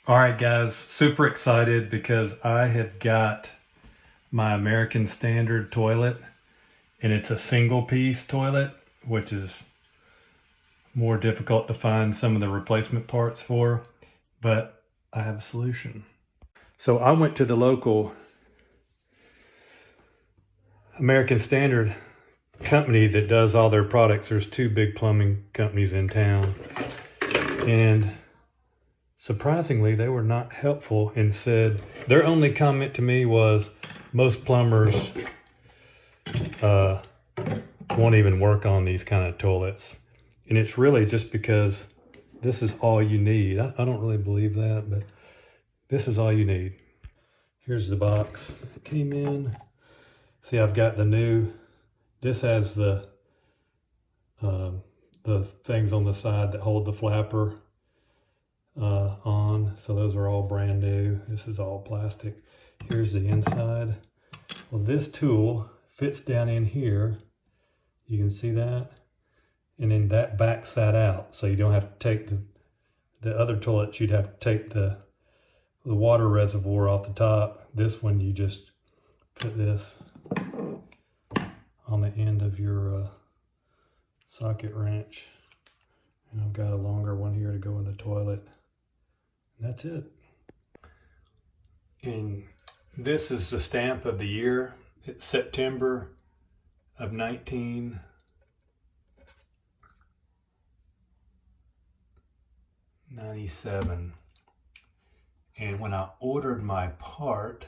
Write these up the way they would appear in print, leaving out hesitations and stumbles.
All right, guys, super excited because I have got my American Standard toilet and it's a single piece toilet, which is more difficult to find some of the replacement parts for, but I have a solution. So I went to the local American Standard company that does all their products. There's two big plumbing companies in town, and surprisingly, they were not helpful and said their only comment to me was most plumbers uh, won't even work on these kind of toilets. And it's really just because this is all you need. I don't really believe that, but this is all you need. Here's the box. It came in. See, I've got the new, this has the things on the side that hold the flapper on. So those are all brand new. This is all plastic. Here's the inside. Well, this tool fits down in here. You can see that. And then that backs that out. So you don't have to take the other toilets, you'd have to take the water reservoir off the top. This one, you just put this on the end of your socket wrench. And I've got a longer one here to go in the toilet. And that's it. And this is the stamp of the year. It's September of 1997. And when I ordered my part,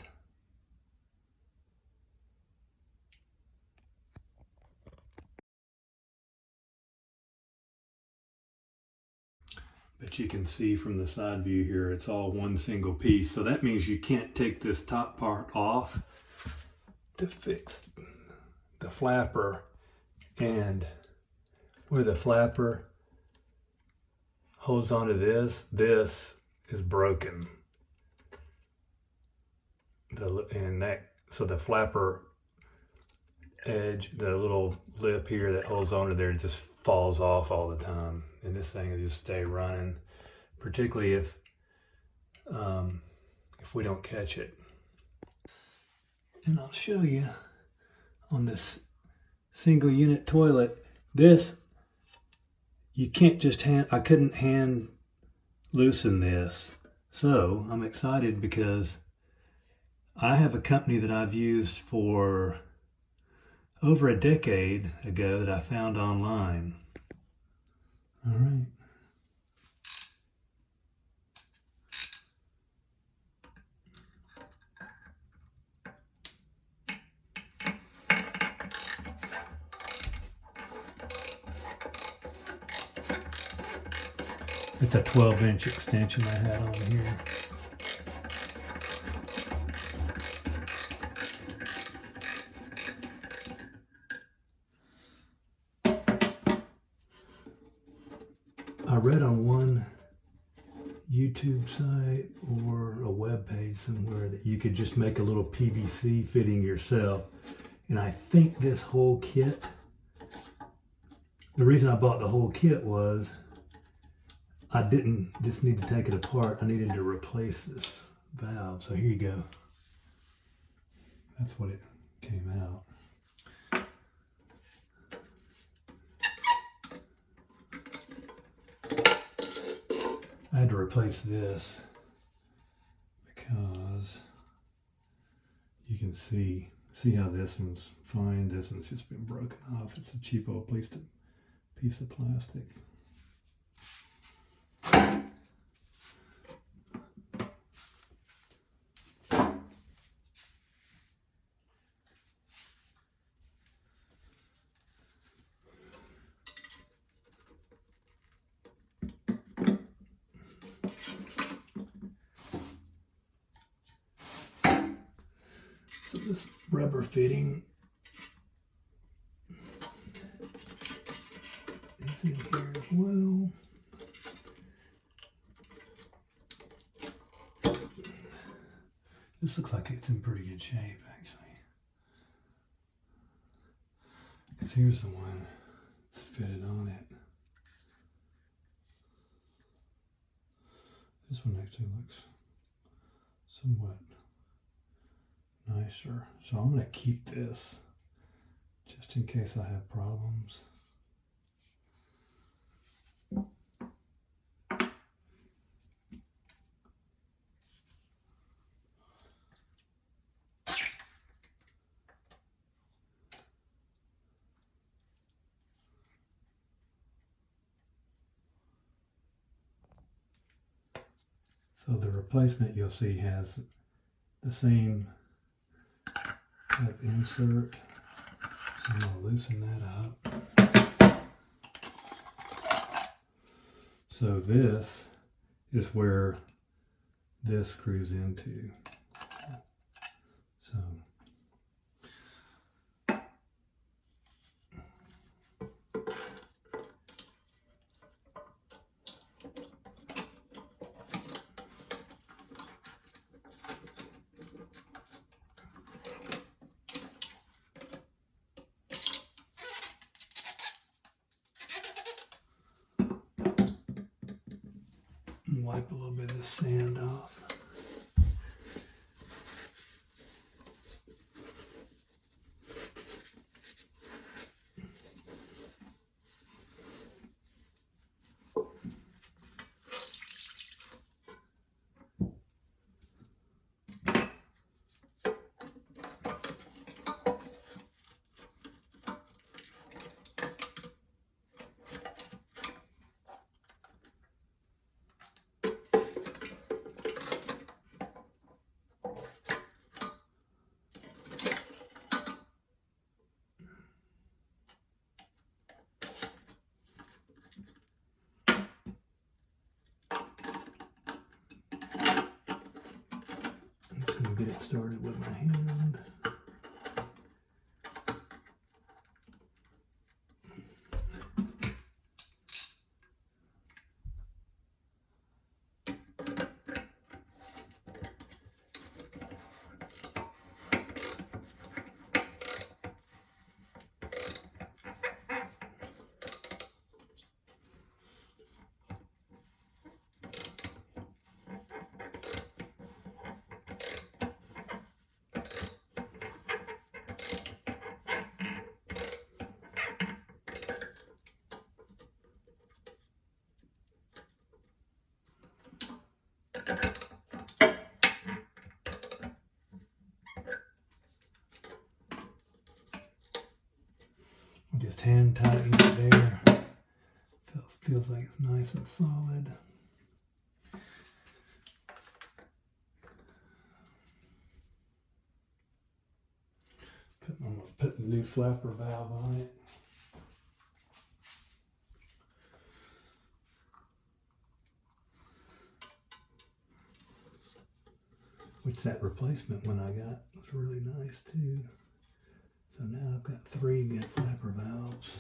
but you can see from the side view here, it's all one single piece. So that means you can't take this top part off to fix the flapper. And where the flapper holds onto this is broken. So the flapper edge, the little lip here that holds onto there, just falls off all the time. And this thing will just stay running, particularly if we don't catch it. And I'll show you on this single unit toilet, this, you can't just I couldn't hand loosen this. So I'm excited because I have a company that I've used for over a decade ago that I found online. All right. It's a 12-inch extension I had on here. I read on one YouTube site or a web page somewhere that you could just make a little PVC fitting yourself. And I think this whole kit, the reason I bought the whole kit was I didn't just need to take it apart. I needed to replace this valve. So here you go. That's what it came out. I had to replace this because you can see how this one's fine. This one's just been broken off. It's a cheapo piece of plastic. So this rubber fitting is in here as well. This looks like it's in pretty good shape, actually. Because here's the one that's fitted on it. This one actually looks somewhat nicer. So I'm going to keep this just in case I have problems. So the replacement you'll see has the same type insert. So I'm going to loosen that up. So this is where this screws into. So wipe a little bit of the sand off. Get it started with my hand. Just hand tighten it there. Feels like it's nice and solid. I'm going to put the new flapper valve on it. Which that replacement one I got was really nice too. So now I've got 3 good flapper valves.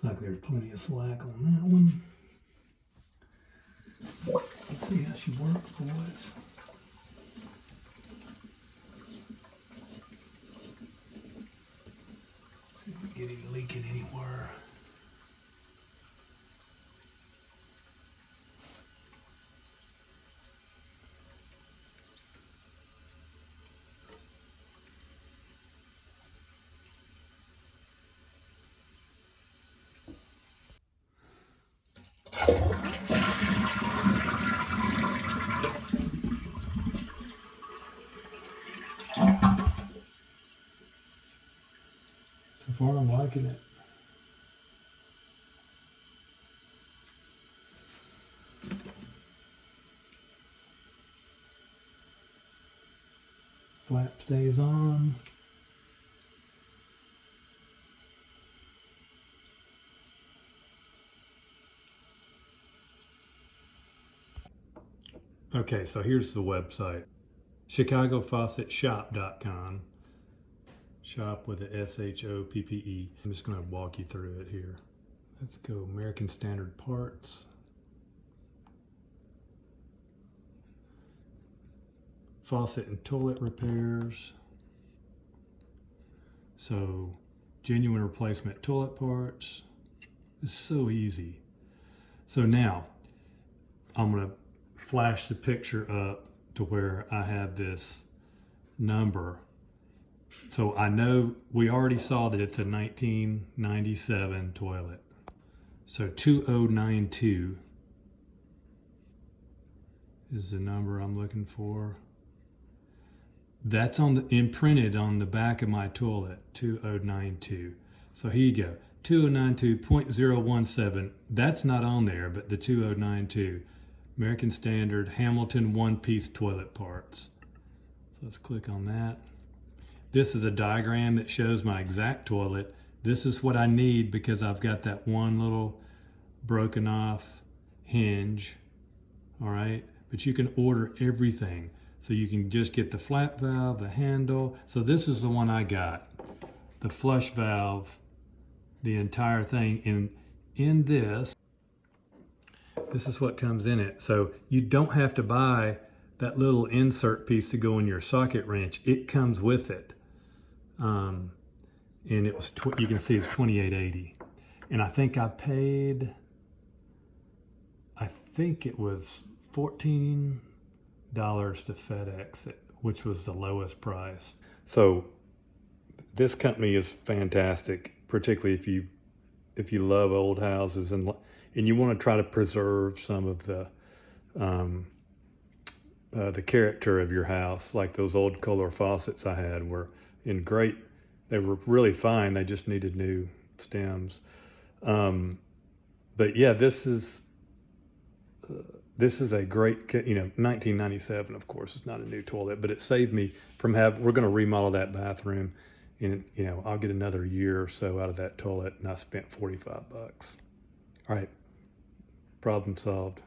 Looks like there's plenty of slack on that one. Let's see how she works, boys. See if we can get any leaking anywhere. far I'm liking it. Flap stays on. Okay, so here's the website. ChicagoFaucetShop.com. Shop with a SHOPPE. I'm just going to walk you through it here. Let's go American Standard parts. Faucet and toilet repairs. So, genuine replacement toilet parts. It's so easy. So now, I'm going to flash the picture up to where I have this number. So I know we already saw that it's a 1997 toilet. So 2092 is the number I'm looking for. That's on the imprinted on the back of my toilet, 2092. So here you go, 2092.017. That's not on there, but the 2092. American Standard Hamilton one-piece toilet parts. So let's click on that. This is a diagram that shows my exact toilet. This is what I need because I've got that one little broken off hinge, all right? But you can order everything. So you can just get the flat valve, the handle. So this is the one I got, the flush valve, the entire thing. In this is what comes in it. So you don't have to buy that little insert piece to go in your socket wrench. It comes with it. And it was, you can see it's $28.80. And I think I paid, I think it was $14 to FedEx it, which was the lowest price. So this company is fantastic, particularly if you love old houses and you want to try to preserve some of the character of your house. Like those old Kohler faucets I had were in great, they were really fine. They just needed new stems. But yeah, this is a great, 1997, of course, it's not a new toilet, but it saved me from we're going to remodel that bathroom, and, I'll get another year or so out of that toilet, and I spent $45. All right, problem solved.